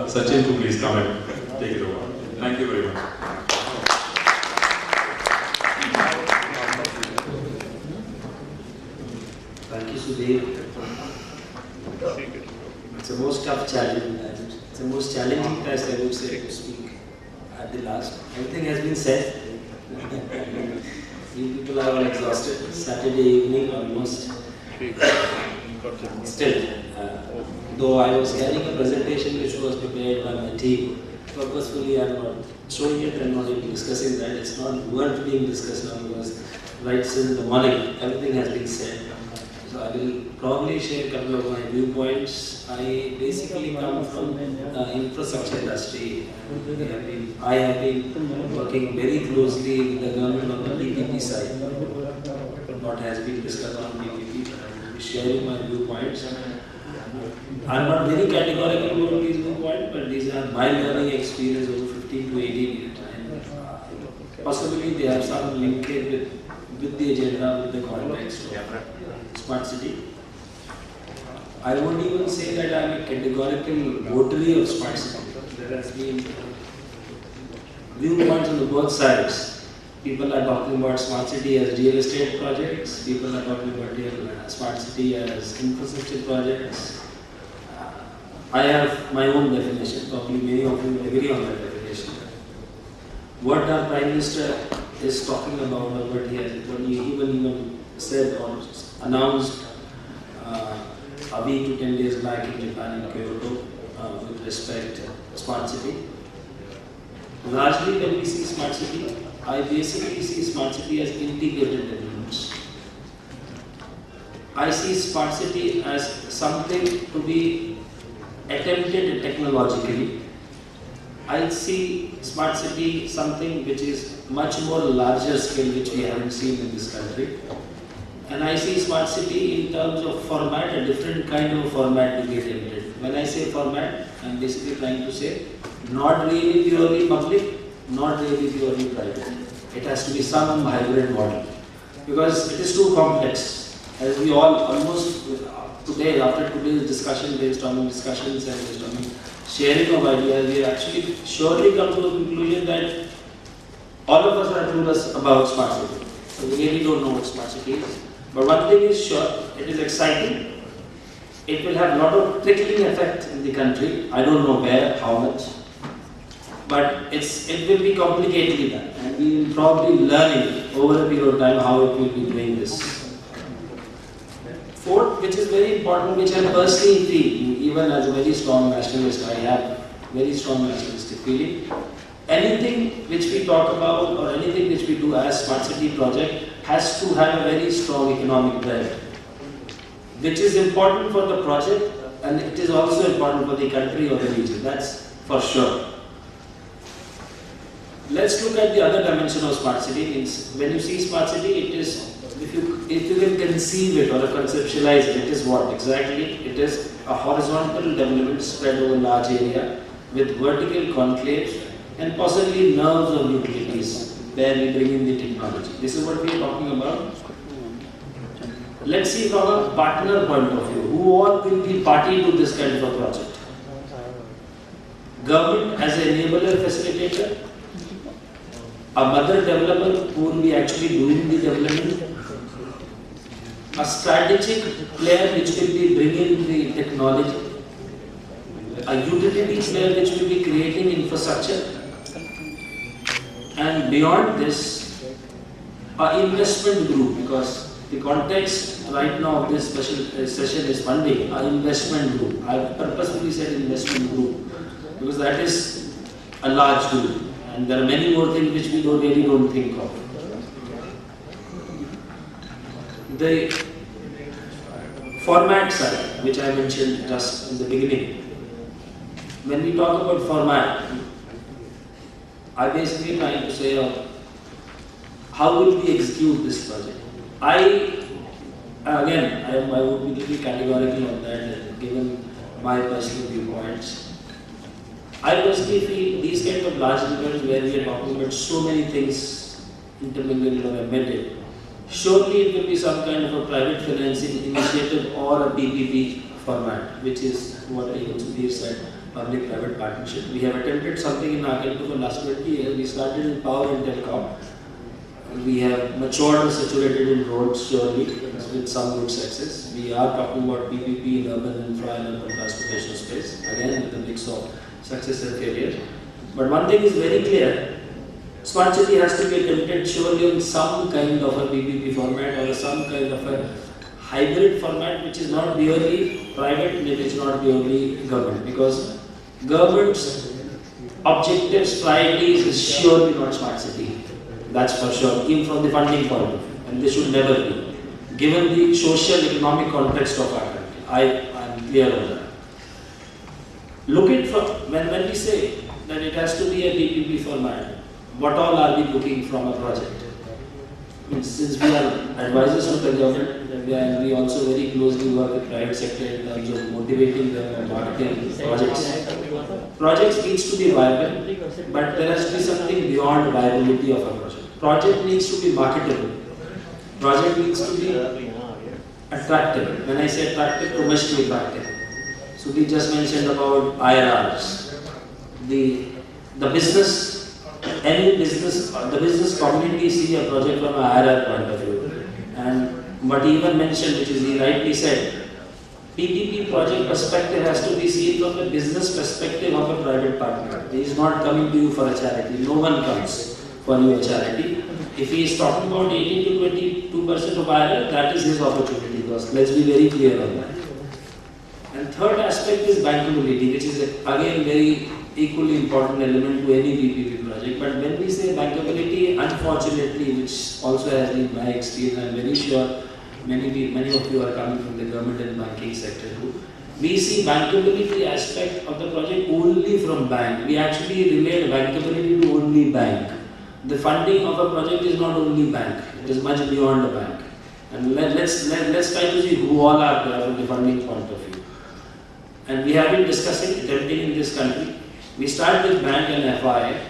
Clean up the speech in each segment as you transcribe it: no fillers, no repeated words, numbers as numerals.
Sachin to please come and take it over. Thank you very much. Thank you, Sudhir. It's the most tough challenge, and it's the most challenging task, I would say, to speak at the last. Everything has been said. You people are all exhausted. Saturday evening almost. Still, though I was carrying a presentation which was prepared by my team, purposefully I am not showing it and not even discussing that. It's not worth being discussed now because right since the morning, everything has been said. So I will probably share a couple of my viewpoints. I basically come from infrastructure industry. I have been working very closely with the government on the PPP side. What has been discussed on PPP, I will be sharing my viewpoints. I am not very categorical about these viewpoints, but these are my learning experience over 15 to 18 years. And possibly they have some linkage with the agenda, with the context of smart city. I won't even say that I am a categorical votary of smart city. There has been viewpoints on both sides. People are talking about smart city as real estate projects. People are talking about smart city as infrastructure projects. I have my own definition. Probably many of you will agree on that definition. What our Prime Minister is talking about, or what he even said or announced a week to 10 days back in Japan in Kyoto with respect to smart city. Largely when we see smart city, I basically see smart city as integrated developments. I see smart city as something to be attempted technologically. I see smart city something which is much more larger scale which we haven't seen in this country. And I see smart city in terms of format, a different kind of format to be attempted. When I say format, I am basically trying to say not really purely public, not really purely private. It has to be some hybrid model because it is too complex. As we all almost today, after today's discussion, brainstorming discussions and brainstorming, sharing of ideas, we actually surely come to the conclusion that all of us are clueless about smart city. So we really don't know what smart city is. But one thing is sure, it is exciting. It will have a lot of trickling effect in the country. I don't know where, how much. But it will be complicatedly done. And we will probably learn it over a period of time how it will be doing this. Fourth, which is very important, which I personally feel, even as a very strong nationalist, I have very strong nationalistic feeling. Anything which we talk about or anything which we do as smart city project has to have a very strong economic drive, which is important for the project and it is also important for the country or the region. That's for sure. Let's look at the other dimension of smart city. Means when you see smart city, it is if you can conceive it or conceptualize it, it is what exactly? It is a horizontal development spread over a large area with vertical conclaves and possibly nerves of utilities where we bring in the technology. This is what we are talking about. Let's see from a partner point of view, who all will be party to this kind of a project. Government as an enabler facilitator, a mother developer who will be actually doing the development, a strategic player which will be bringing the technology, a utility player which will be creating infrastructure, and beyond this, an investment group, because the context right now of this special session is funding, an investment group. I purposefully said investment group because that is a large group and there are many more things which we really don't think of. The format side, which I mentioned just in the beginning. When we talk about format, I basically trying to say how will we execute this project. I would be really categorical on that given my personal viewpoints. I personally feel these kind of large developments where we are talking about so many things intermingled or embedded, surely it will be some kind of a private financing initiative or a PPP format, which is what Sudhir said, public-private partnership. We have attempted something in Arkansas for the last 20 years. We started in power and telecom. We have matured and saturated in roads surely with some good success. We are talking about PPP in urban infra and urban transportation space, again with a mix of success and failure. But one thing is very clear, smart city has to be attempted surely in some kind of a PPP format or some kind of a hybrid format which is not purely private and it is not purely government, because government's objectives, priorities is surely not smart city. That's for sure, even from the funding point of view, and they should never be, given the social economic context of our country. I am clear on that. Look at when we say that it has to be a PPP format, what all are we looking from a project? Since we are advisors of the government, and we also very closely work with private sector in terms of motivating them and marketing projects. Projects needs to be viable, but there has to be something beyond viability of a project. Project needs to be marketable. Project needs to be attractive. When I say attractive, commercially attractive. So we just mentioned about IRRs. The business, any business, the business community see a project from an IRR point of view. And what he even mentioned, which is he rightly said, PPP project perspective has to be seen from the business perspective of a private partner. He is not coming to you for a charity. No one comes for you a charity. If he is talking about 18 to 22% of IRR, that is his opportunity cost. Let's be very clear on that. And third aspect is bankability, which is again very equally important element to any PPP project. But when we say bankability, unfortunately, which also has been my experience, I'm very sure many of you are coming from the government and banking sector too. We see bankability aspect of the project only from bank. We actually relate bankability to only bank. The funding of a project is not only bank, it is much beyond the bank. And let's try to see who all are there from the funding point of view. And we have been discussing, attempting in this country. We start with bank and FI.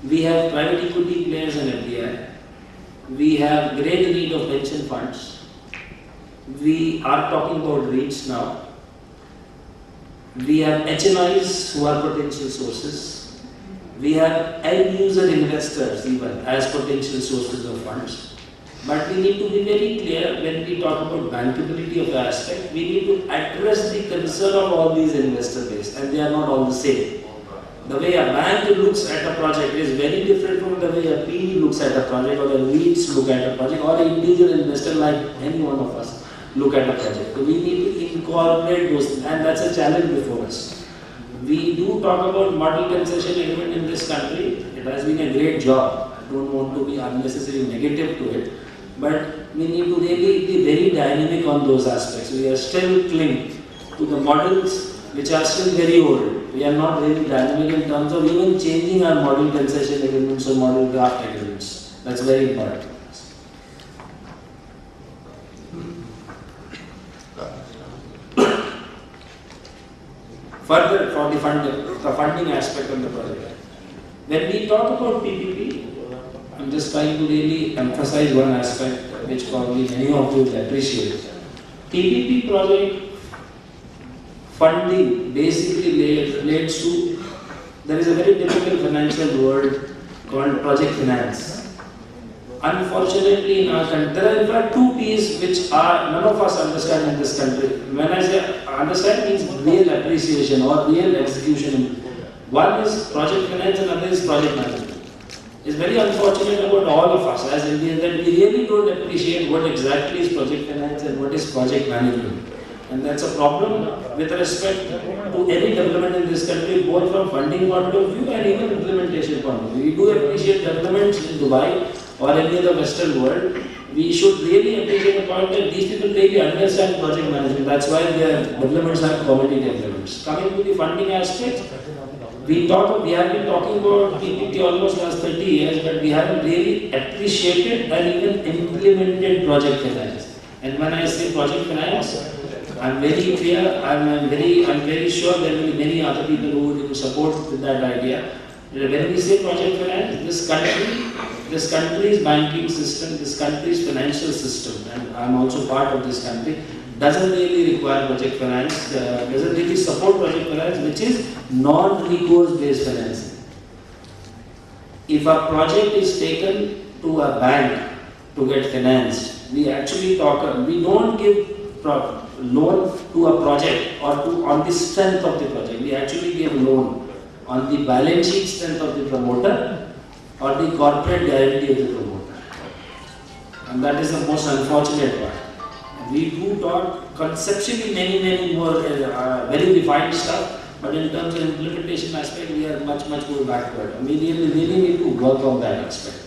We have private equity players and FDI. We have great need of pension funds. We are talking about REITs now. We have HNIs who are potential sources. We have end user investors even as potential sources of funds. But we need to be very clear when we talk about bankability of the aspect, we need to address the concern of all these investor base, and they are not all the same. The way a bank looks at a project is very different from the way a PE looks at a project, or the REITs look at a project, or an individual investor like any one of us look at a project. So we need to incorporate those, and that's a challenge before us. We do talk about model concession agreement in this country. It has been a great job. I don't want to be unnecessarily negative to it, but we need to really be very dynamic on those aspects. We are still clinging to the models which are still very old. We are not really dynamic in terms of even changing our model concession agreements or model draft agreements. That's very important. Further, for the funding aspect of the project. When we talk about PPP, I'm just trying to really emphasize one aspect which probably many of you will appreciate. PPP project funding basically relates to, there is a very difficult financial word called project finance. Unfortunately in our country, there are in fact two P's which are none of us understand in this country. When I say understand means real appreciation or real execution. One is project finance and another is project management. It's very unfortunate about all of us as Indians that we really don't appreciate what exactly is project finance and what is project management. And that's a problem with respect to any development in this country, both from funding point of view and even implementation point of view. We do appreciate developments in Dubai or any other Western world. We should really appreciate the point that these people really understand project management. That's why their developments are quality developments. Coming to the funding aspect, we have been talking about PPP almost last 30 years, but we haven't really appreciated and even implemented project finance. And when I say project finance, I'm very clear, I'm very sure there will be many other people who will support that idea. When we say project finance, this country's banking system, this country's financial system, and I'm also part of this country, doesn't really require project finance, doesn't really support project finance, which is non-recourse based financing. If a project is taken to a bank to get financed, we actually we don't give loan to a project or on the strength of the project. We actually give loan on the balance sheet strength of the promoter or the corporate guarantee of the promoter. And that is the most unfortunate part. We do talk conceptually many more very defined stuff, but in terms of implementation aspect, we are much more backward. And we really need to work on that aspect.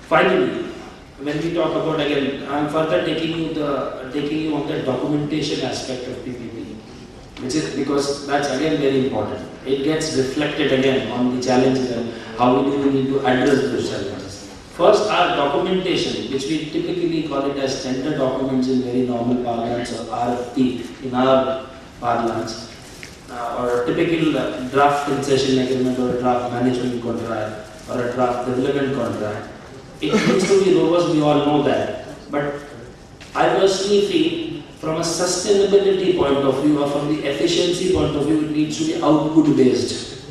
Finally, when we talk about, again, I am further taking you on the documentation aspect of PPP, which is because that's again very important. It gets reflected again on the challenges and how we need to address those challenges. First, our documentation, which we typically call it as tender documents in very normal parlance or RFP in our parlance, or a typical draft concession agreement or a draft management contract or a draft development contract. It needs to be robust, we all know that. But I personally feel from a sustainability point of view or from the efficiency point of view, it needs to be output based.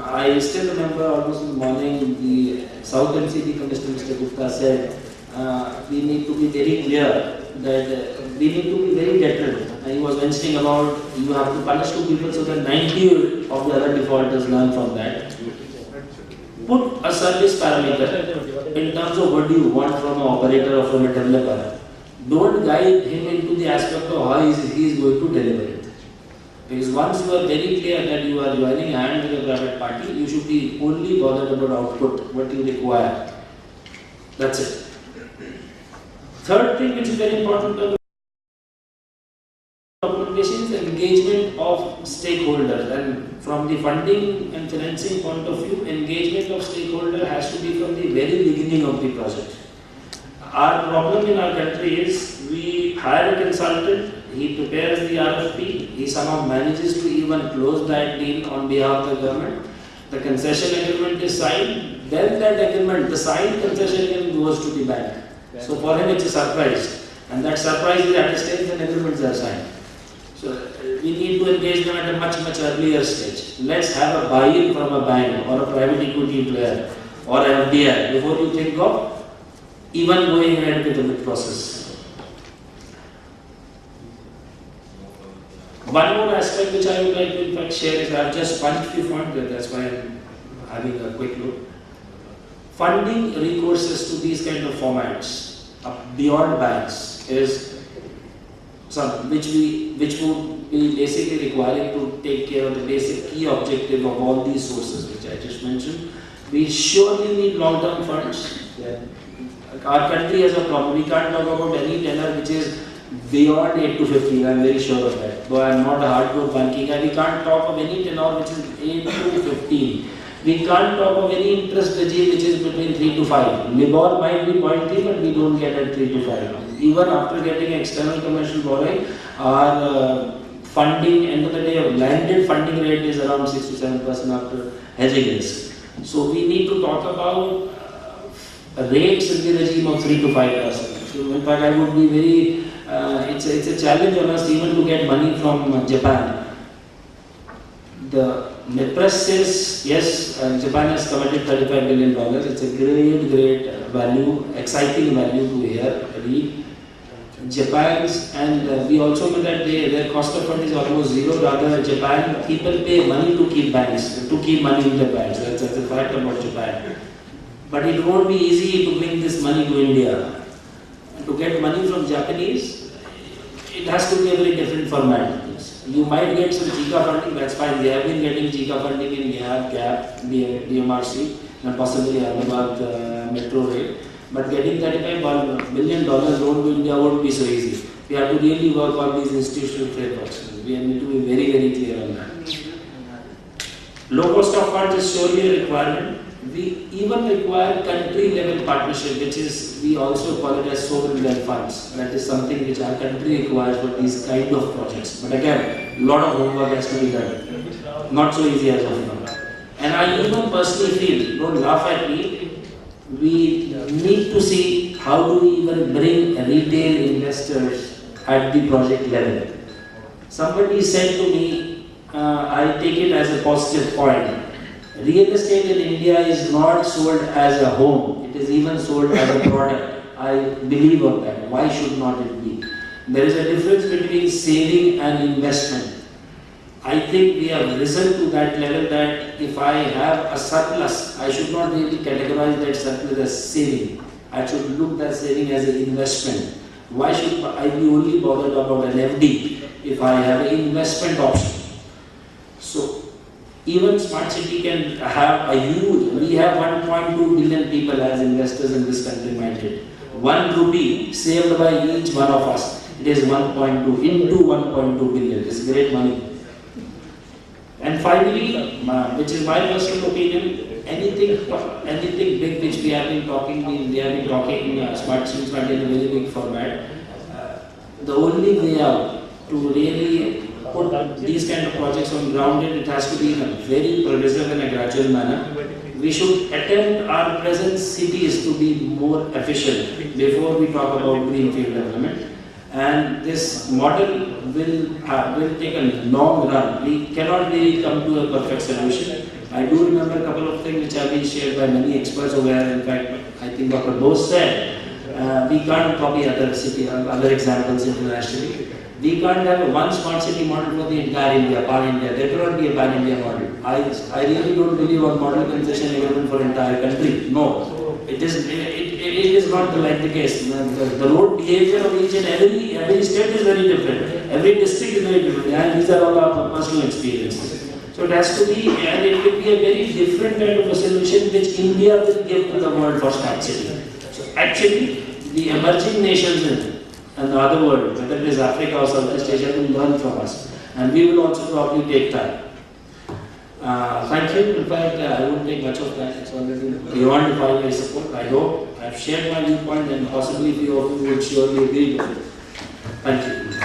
I still remember almost in the morning, the South NCT Commissioner Mr. Gupta said, we need to be very clear that we need to be very determined. And he was mentioning about you have to punish two people so that 90 of the other defaulters learn from that. Put a service parameter in terms of what do you want from an operator or from a developer. Don't guide him into the aspect of how he is going to deliver it. Because once you are very clear that you are joining a hand with a private party, you should be only bothered about output, what you require. That's it. Third thing which is very important in documentation is the engagement of stakeholders. And from the funding and financing point of view, engagement of stakeholder has to be from the very beginning of the project. Our problem in our country is we hire a consultant, he prepares the RFP, he somehow manages to even close that deal on behalf of the government. The concession agreement is signed, then that agreement, the signed concession agreement goes to the bank. So for him it's a surprise. And that surprise is at a stage when agreements are signed. So we need to engage them at a much earlier stage. Let's have a buy-in from a bank or a private equity player or an FDI before you think of even going ahead with the bid process. One more aspect which I would like to in fact share is I have just punched few points there, that's why I am having a quick look. Funding recourses to these kind of formats beyond banks is some which would be basically requiring to take care of the basic key objective of all these sources which I just mentioned. We surely need long-term funds. Yeah. Our country has a problem. We can't talk about any tenor which is beyond 8 to 15. I am very sure of that. Though I am not a hardcore banking guy, we can't talk of any tenor which is 8 to 15. We can't talk of any interest regime which is between 3 to 5. LIBOR might be 0.3, but we don't get at 3 to 5. Even after getting external commercial borrowing, our funding, end of the day, landed funding rate is around 6 to 7% after hedging risk. So we need to talk about rates in the regime of 3 to 5%. So in fact, I would be very, it's a challenge on us even to get money from Japan. The press says, yes, Japan has committed $35 billion. It's a great value, exciting value to hear, read. Japan's, and we also know that their cost of fund is almost zero. Rather, Japan, people pay money to keep banks, to keep money in the banks. That's a fact about Japan. But it won't be easy to bring this money to India. To get money from Japanese, it has to be a very different format. You might get some JICA funding, that's fine. They have been getting JICA funding in GAP, DMRC, and possibly Ahmedabad Metro Rail. But getting $35 billion loan to India won't be so easy. We have to really work on these institutional frameworks. We need to be very clear on that. Low cost of funds is surely a requirement. We even require country level partnership, which is, we also call it as sovereign wealth funds. That is something which our country requires for these kind of projects. But again, a lot of homework has to be done. Not so easy as of now. And I even personally feel, don't laugh at me, we need to see how do we even bring retail investors at the project level. Somebody said to me, I take it as a positive point. Real estate in India is not sold as a home, it is even sold as a product. I believe on that. Why should not it be? There is a difference between saving and investment. I think we have risen to that level that if I have a surplus, I should not really categorize that surplus as saving. I should look at saving as an investment. Why should I be only bothered about an FD if I have an investment option? So, even Smart City can have a huge, we have 1.2 billion people as investors in this country, mind it. 1 rupee saved by each one of us, it is 1.2 into 1.2 billion, it is great money. And finally, which is my personal opinion, anything big which we have been talking, Smart City in a very big format, the only way out to really put these kind of projects on ground, it has to be in a very progressive and a gradual manner. We should attempt our present cities to be more efficient before we talk about greenfield development. And this model will take a long run. We cannot really come to a perfect solution. I do remember a couple of things which have been shared by many experts over here. In fact, I think Dr. Bose said, we can't copy other examples internationally. We can't have a one smart city model for the entire India, pan-India. There cannot be a pan-India model. I really don't believe on model concession agreement for entire country. No. It is not like the case. The road behavior of each and every state is very different. Every district is very different. And these are all our personal experiences. So it has to be, and it will be a very different kind of a solution which India will give to the world for smart city. So actually, the emerging nations and the other world, whether it is Africa or Southeast Asia, will learn from us. And we will also probably take time. Thank you. In fact, I won't take much of that. It's already beyond the 5 years support. I hope I've shared my viewpoint and possibly few of you would surely agree with it. Thank you.